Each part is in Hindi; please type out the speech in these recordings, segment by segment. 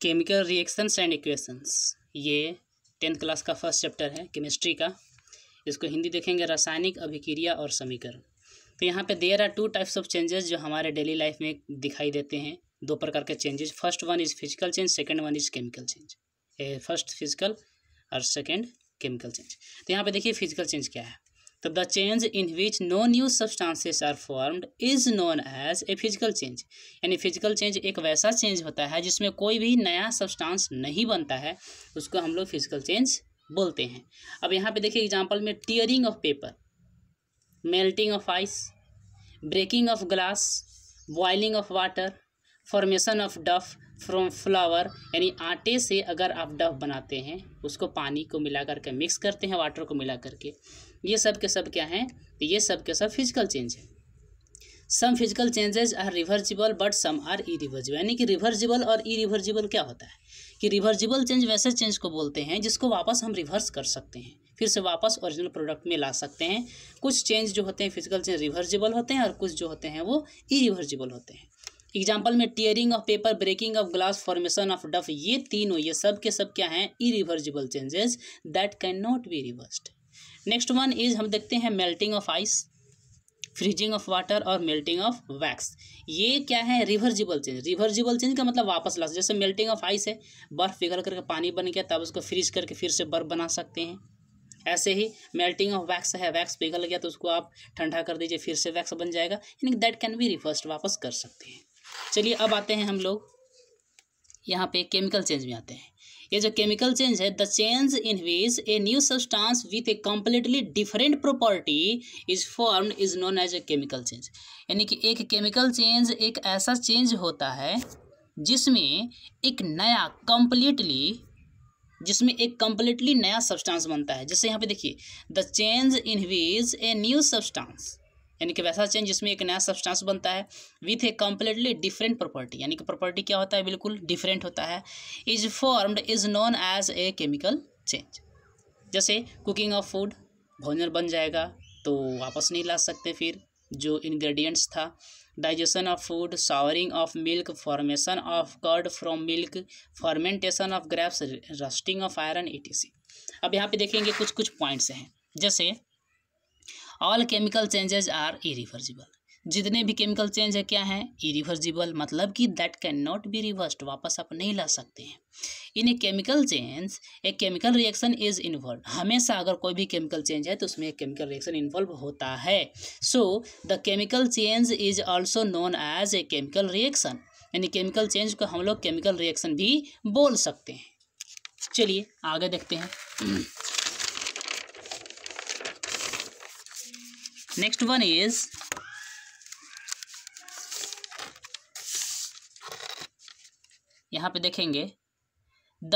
केमिकल रिएक्शंस एंड इक्वेशंस, ये 10th क्लास का फर्स्ट चैप्टर है केमिस्ट्री का। इसको हिंदी देखेंगे रासायनिक अभिक्रिया और समीकरण। तो यहाँ पे there are two types of changes जो हमारे डेली लाइफ में दिखाई देते हैं। दो प्रकार के changes, first one is physical change, second one is chemical change. First physical और सेकंड केमिकल चेंज। तो यहाँ पे देखिए फिजिकल चेंज क्या है। तो the change in which no new substances are formed is known as a physical change. यानी फिजिकल चेंज एक वैसा चेंज होता है जिसमें कोई भी नया सब्सटेंस नहीं बनता है, उसको हम लोग फिजिकल चेंज बोलते हैं। अब यहाँ पे देखिए एग्जांपल में tearing of paper, melting of ice, breaking of glass, boiling of water, formation of dough from flour. यानी आटे से अगर आप डफ बनाते हैं, उसको पानी को मिला करके मिक्स करते हैं वाटर को मिला करके, ये सब के सब क्या हैं? तो ये सब के सब फिजिकल चेंज है। Some physical changes are reversible but some are irreversible. यानी कि रिवर्जिबल और इरिवर्जिबल क्या होता है कि रिवर्जिबल चेंज वैसे चेंज को बोलते हैं जिसको वापस हम रिवर्स कर सकते हैं, फिर से वापस ओरिजिनल प्रोडक्ट में ला सकते हैं। कुछ चेंज जो होते हैं फिजिकल चेंज रिवर्जिबल होते हैं और कुछ जो होते हैं वो इरिवर्जिबल होते हैं। एग्जाम्पल में tearing of paper, breaking of glass, formation of dough, ये तीनों ये सब के सब क्या हैं? Irreversible changes that can not be reversed. Next one is हम देखते हैं melting of ice, freezing of water और मेल्टिंग ऑफ वैक्स। ये क्या है? Reversible change. रिवर्जिबल चेंज का मतलब वापस ला, जैसे मेल्टिंग ऑफ आइस है, बर्फ पिघल करके पानी बन गया, तब उसको फ्रीज करके फिर से बर्फ बना सकते हैं। ऐसे ही मेल्टिंग ऑफ वैक्स है, वैक्स पिघल गया तो उसको आप ठंडा कर दीजिए, फिर से वैक्स बन जाएगा। यानी दैट कैन बी रिवर्स्ड, वापस कर सकते हैं। चलिए अब आते हैं हम लोग यहाँ पे केमिकल चेंज में आते हैं। ये जो केमिकल चेंज है, the change in which a new substance with a completely different property is formed is known as a chemical change. यानी कि एक केमिकल चेंज एक ऐसा चेंज होता है जिसमें एक कम्प्लीटली नया सब्सटेंस बनता है। जैसे यहाँ पे देखिए the change in which a new substance, यानी कि वैसा चेंज जिसमें एक नया सब्सटेंस बनता है with a completely different property, यानी कि प्रॉपर्टी क्या होता है? बिल्कुल डिफरेंट होता है। Is formed is known as a chemical change. जैसे कुकिंग ऑफ फूड, भोजन बन जाएगा तो वापस नहीं ला सकते फिर जो इंग्रेडिएंट्स था। Digestion of food, souring of milk, formation of curd from milk, fermentation of grapes, rusting of iron etc। अब यहाँ पे देखेंगे कुछ कुछ पॉइंट्स हैं। जैसे all chemical changes are irreversible. जितने भी केमिकल चेंज है क्या है? इरिवर्जिबल, मतलब कि that can not be reversed, वापस आप नहीं ला सकते हैं। In a chemical change a chemical reaction is involve. हमेशा अगर कोई भी केमिकल चेंज है तो उसमें एक केमिकल रिएक्शन इन्वॉल्व होता है। So the chemical change is also known as a chemical reaction. यानी केमिकल चेंज को हम लोग केमिकल रिएक्शन भी बोल सकते हैं। चलिए आगे देखते हैं। नेक्स्ट वन इज यहाँ पे देखेंगे the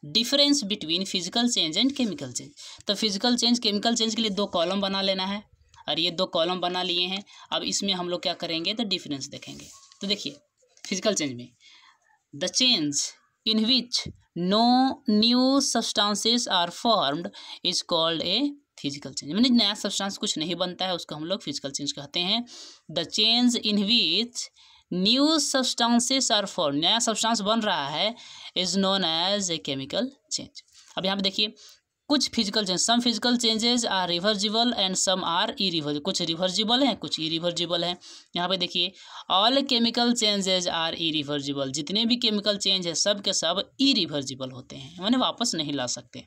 difference between physical change and chemical change. तो फिजिकल चेंज केमिकल चेंज के लिए दो कॉलम बना लेना है और ये दो कॉलम बना लिए हैं। अब इसमें हम लोग क्या करेंगे? तो डिफरेंस देखेंगे। तो देखिए फिजिकल चेंज में the change in which no new substances are formed is called a physical change. यानी नया सब्सटेंस कुछ नहीं बनता है, उसको हम लोग फिजिकल चेंज कहते हैं। The change in which new substances are form, नया सब्सटेंस बन रहा है, is known as a chemical change. अब यहाँ पे देखिए कुछ physical change, some physical changes are reversible and some are irreversible. कुछ रिवर्जिबल हैं, कुछ इरिवर्जिबल हैं। यहाँ पे देखिए all chemical changes are irreversible. जितने भी केमिकल चेंज है सब के सब इरिवर्जिबल होते हैं, मैंने वापस नहीं ला सकते।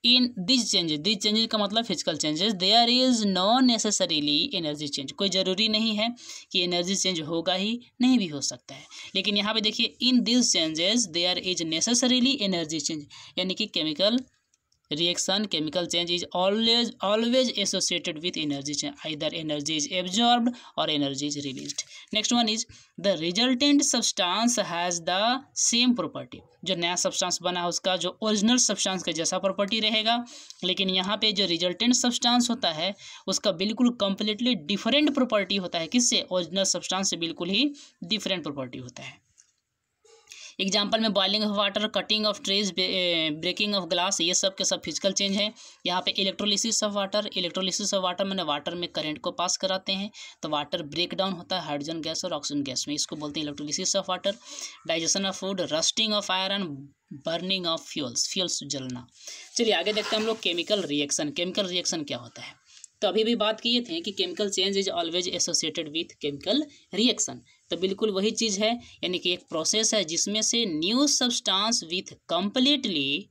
इन दिस चेंजेस का मतलब physical changes, there is no necessarily energy change. कोई ज़रूरी नहीं है कि एनर्जी चेंज होगा ही, नहीं भी हो सकता है। लेकिन यहाँ पे देखिए in this changes there is necessarily energy change. यानी कि chemical reaction chemical change is always associated with energy change, either energy is absorbed और energy is released. Next one is the resultant substance has the same property. जो नया सब्सटेंस बना है उसका जो ओरिजिनल सब्सटेंस के जैसा प्रॉपर्टी रहेगा, लेकिन यहाँ पे जो रिजल्टेंट सब्सटेंस होता है उसका बिल्कुल कंप्लीटली डिफरेंट प्रॉपर्टी होता है। किससे? ओरिजिनल सब्सटेंस से बिल्कुल ही डिफरेंट प्रॉपर्टी होता है। एग्जाम्पल में boiling of water, cutting of trees, breaking of glass, ये सब के सब फिजिकल चेंज है। यहाँ पे electrolysis of water, electrolysis of water मैंने वाटर में करंट को पास कराते हैं तो वाटर ब्रेक डाउन होता है हाइड्रोजन गैस और ऑक्सीजन गैस में, इसको बोलते हैं electrolysis of water. Digestion of food, rusting of iron, burning of fuels जलना। चलिए आगे देखते हैं हम लोग केमिकल रिएक्शन। केमिकल रिएक्शन क्या होता है? तो अभी भी बात किए थे कि chemical change is always associated with chemical reaction, तो बिल्कुल वही चीज़ है, यानी कि एक प्रोसेस है जिसमें से new substance with completely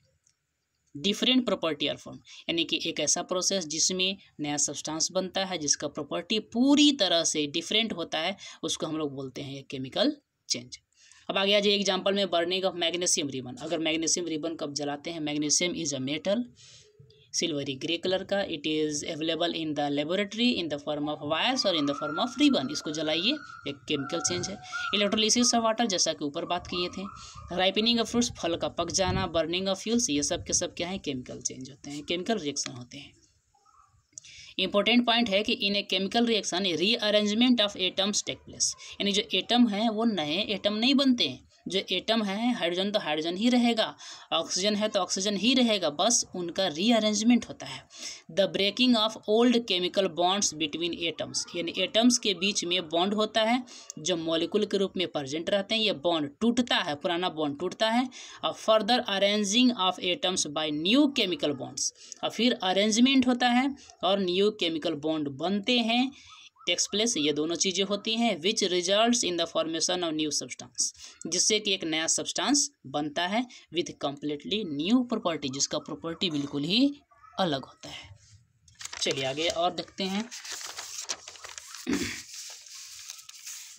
different property are form, यानी कि एक ऐसा प्रोसेस जिसमें नया सब्सटेंस बनता है जिसका प्रॉपर्टी पूरी तरह से डिफरेंट होता है, उसको हम लोग बोलते हैं केमिकल चेंज। अब आगे आ जाइए एग्जाम्पल में बर्निंग ऑफ मैग्नीशियम रिबन। अगर मैग्नीशियम रिबन कब जलाते हैं, magnesium is a metal, silvery grey colour का, it is available in the laboratory in the form of wires और in the form of ribbon, इसको जलाइए, एक केमिकल चेंज है। इलेक्ट्रोलिसिस ऑफ वाटर, जैसा कि ऊपर बात किए थे। राइपनिंग ऑफ फ्रूट्स, फल का पक जाना, बर्निंग ऑफ फ्यूल्स, ये सब के सब क्या है, केमिकल चेंज होते हैं, केमिकल रिएक्शन होते हैं। इंपॉर्टेंट पॉइंट है कि in a chemical reaction rearrangement of atoms take place, यानी जो एटम है वो नए एटम नहीं बनते हैं, जो एटम है हाइड्रोजन तो हाइड्रोजन ही रहेगा, ऑक्सीजन है तो ऑक्सीजन ही रहेगा, बस उनका रीअरेंजमेंट होता है। The breaking of old chemical bonds between atoms, यानी एटम्स के बीच में बॉन्ड होता है जो मॉलिक्यूल के रूप में प्रेजेंट रहते हैं, ये बॉन्ड टूटता है, पुराना बॉन्ड टूटता है। और further arranging of atoms bye new chemical bonds, और फिर अरेंजमेंट होता है और न्यू केमिकल बॉन्ड बनते हैं, टेक्स प्लेस, ये दोनों चीज़ें होती हैं, which results in the formation of new substance, जिससे कि एक नया सब्सटेंस बनता है विथ कम्प्लीटली न्यू प्रॉपर्टी, जिसका प्रॉपर्टी बिल्कुल ही अलग होता है। चलिए आगे और देखते हैं।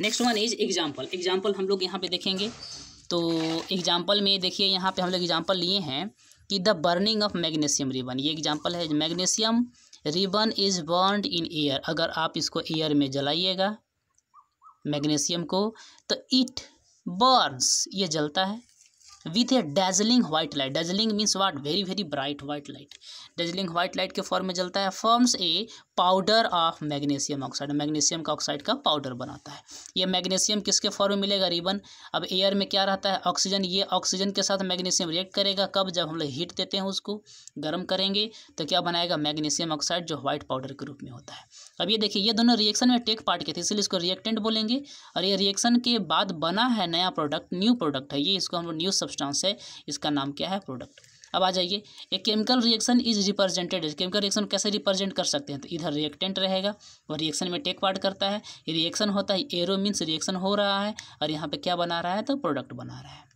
Next one is example. Example हम लोग यहाँ पे देखेंगे, तो एग्जाम्पल में देखिए यहाँ पे हम लोग एग्जाम्पल लिए हैं कि the burning of magnesium ribbon, ये एग्जाम्पल है। Magnesium ribbon is burned in air, अगर आप इसको एयर में जलाइएगा मैग्नीशियम को तो इट बर्न्स, ये जलता है with A dazzling white light. Dazzling means what, very very bright white light, dazzling white light के फॉर्म में जलता है। Forms a powder of magnesium oxide, magnesium का ऑक्साइड का पाउडर बनाता है। ये मैग्नीशियम किसके फॉर्म में मिलेगा, रिबन। अब एयर में क्या रहता है, ऑक्सीजन, ये ऑक्सीजन के साथ मैग्नीशियम रिएक्ट करेगा, कब, जब हम लोग हीट देते हैं, उसको गर्म करेंगे तो क्या बनाएगा, मैग्नीशियम ऑक्साइड, जो व्हाइट पाउडर के रूप में होता है। अब ये देखिए ये दोनों रिएक्शन में टेक पार्ट के थे, इसलिए इसको रिएक्टेंट बोलेंगे, और ये रिएक्शन के बाद बना है नया प्रोडक्ट, न्यू प्रोडक्ट है ये, इसको हम लोग न्यू सब्सटेंस है, इसका नाम क्या है, प्रोडक्ट। अब आ जाइए, एक chemical reaction is represented, chemical reaction कैसे रिप्रेजेंट कर सकते हैं, तो इधर रिएक्टेंट रहेगा, वो रिएक्शन में टेक पार्ट करता है, ये रिएक्शन होता है, एरो मीन्स रिएक्शन हो रहा है, और यहाँ पे क्या बना रहा है, तो प्रोडक्ट बना रहा है।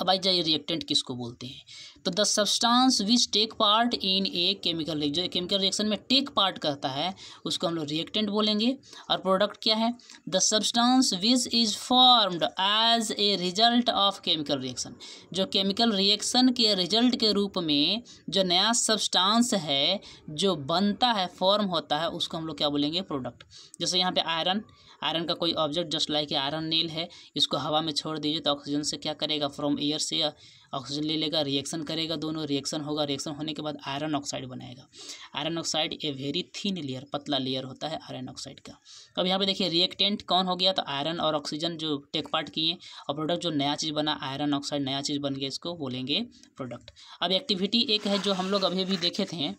अब आ जाइए रिएक्टेंट किसको बोलते हैं, तो the substance which take part in a chemical, जो केमिकल रिएक्शन में टेक पार्ट करता है उसको हम लोग रिएक्टेंट बोलेंगे। और प्रोडक्ट क्या है, the substance which is formed as a result of chemical reaction, जो केमिकल रिएक्शन के रिजल्ट के रूप में जो नया सब्सटेंस है जो बनता है, फॉर्म होता है, उसको हम लोग क्या बोलेंगे, प्रोडक्ट। जैसे यहाँ पे आयरन, आयरन का कोई object just like iron nail है, इसको हवा में छोड़ दीजिए तो ऑक्सीजन से क्या करेगा, फ्रॉम एयर से ऑक्सीजन ले लेगा, रिएक्शन करेगा, दोनों रिएक्शन होगा, रिएक्शन होने के बाद आयरन ऑक्साइड बनाएगा। Iron oxide a very thin layer, पतला लेयर होता है आयरन ऑक्साइड का। अब यहाँ पे देखिए रिएक्टेंट कौन हो गया, तो आयरन और ऑक्सीजन जो टेक पार्ट किए, और प्रोडक्ट जो नया चीज़ बना, आयरन ऑक्साइड नया चीज़ बन गया, इसको बोलेंगे प्रोडक्ट। अब एक्टिविटी एक है जो हम लोग अभी अभी देखे थे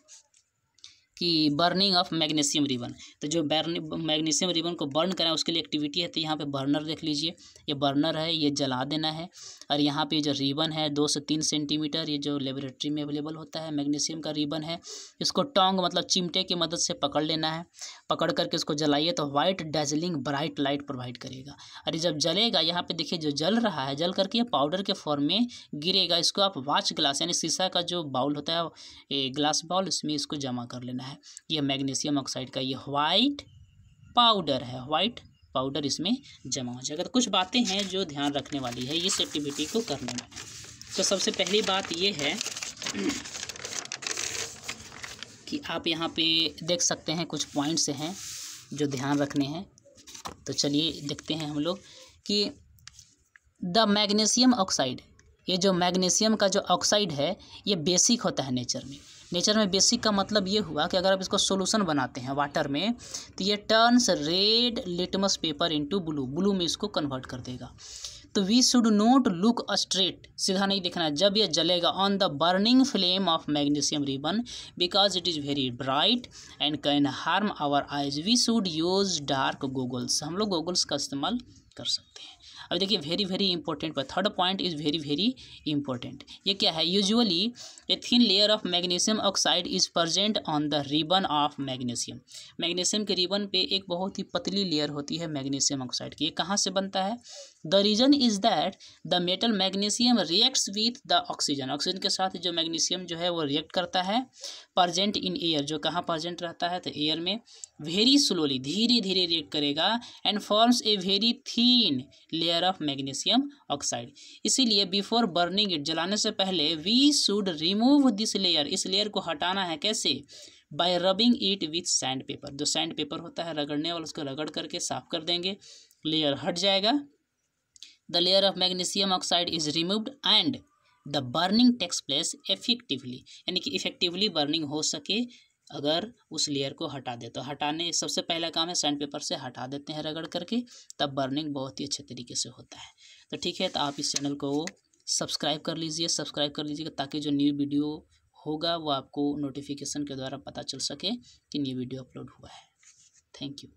कि बर्निंग ऑफ मैग्नीशियम रिबन, तो जो मैग्नीशियम रिबन को बर्न करें उसके लिए एक्टिविटी है, तो यहाँ पे बर्नर देख लीजिए, ये बर्नर है, ये जला देना है। और यहाँ पे जो रिबन है 2 से 3 सेंटीमीटर, ये जो लेबोरेटरी में अवेलेबल होता है मैग्नीशियम का रिबन है, इसको टोंग मतलब चिमटे की मदद से पकड़ लेना है, पकड़ करके इसको जलाइए तो white dazzling bright light provide करेगा। और ये जब जलेगा, यहाँ पे देखिए जो जल रहा है, जल करके ये पाउडर के फॉर्म में गिरेगा, इसको आप वाच ग्लास यानी शीशा का जो बाउल होता है, ग्लास बाउल, इसमें इसको जमा कर लेना है। ये मैग्नीशियम ऑक्साइड का ये वाइट पाउडर है, वाइट पाउडर इसमें जमा हो जाएगा। तो कुछ बातें हैं जो ध्यान रखने वाली है इस एक्टिविटी को करने में। तो सबसे पहली बात ये है कि आप यहाँ पे देख सकते हैं कुछ पॉइंट्स हैं जो ध्यान रखने हैं। तो चलिए देखते हैं हम लोग कि द मैग्नीशियम ऑक्साइड, ये जो मैग्नीशियम का जो ऑक्साइड है ये बेसिक होता है नेचर में। नेचर में बेसिक का मतलब ये हुआ कि अगर आप इसको सॉल्यूशन बनाते हैं वाटर में तो ये turns red litmus paper into blue, blue में इसको कन्वर्ट कर देगा। तो we should not look straight, सीधा नहीं देखना है जब ये जलेगा, on the burning flame of magnesium ribbon because it is very bright and can harm our eyes. We should use dark goggles, हम लोग गॉगल्स का इस्तेमाल कर सकते हैं। अब देखिए very very important, third point is very very important. ये क्या है? Usually a thin layer of magnesium oxide is present on the ribbon of magnesium. Magnesium के रिबन पे एक बहुत ही पतली लेयर होती है मैग्नीशियम ऑक्साइड की। ये कहाँ से बनता है? The reason is that the metal magnesium reacts with the oxygen, oxygen के साथ जो मैग्नीशियम जो है वो रिएक्ट करता है। प्रेजेंट इन एयर, जो कहाँ प्रेजेंट रहता है? तो एयर में। वेरी स्लोली, धीरे धीरे रिएक्ट करेगा and forms a very thin layer of magnesium oxide. इसीलिए बिफोर बर्निंग इट, जलाने से पहले we should remove this layer, इस लेयर को हटाना है। कैसे? By rubbing it with sandpaper, जो सैंड पेपर होता है रगड़ने वाला, उसको रगड़ करके साफ कर देंगे, लेयर हट जाएगा। The layer of magnesium oxide is removed and the burning takes place effectively, यानी कि इफेक्टिवली बर्निंग हो सके अगर उस लेयर को हटा दे। तो हटाने सबसे पहला काम है सैंड पेपर से हटा देते हैं रगड़ करके, तब बर्निंग बहुत ही अच्छे तरीके से होता है। तो ठीक है, तो आप इस चैनल को सब्सक्राइब कर लीजिएगा ताकि जो न्यू वीडियो होगा वो आपको नोटिफिकेशन के द्वारा पता चल सके कि न्यू वीडियो अपलोड हुआ है। Thank you.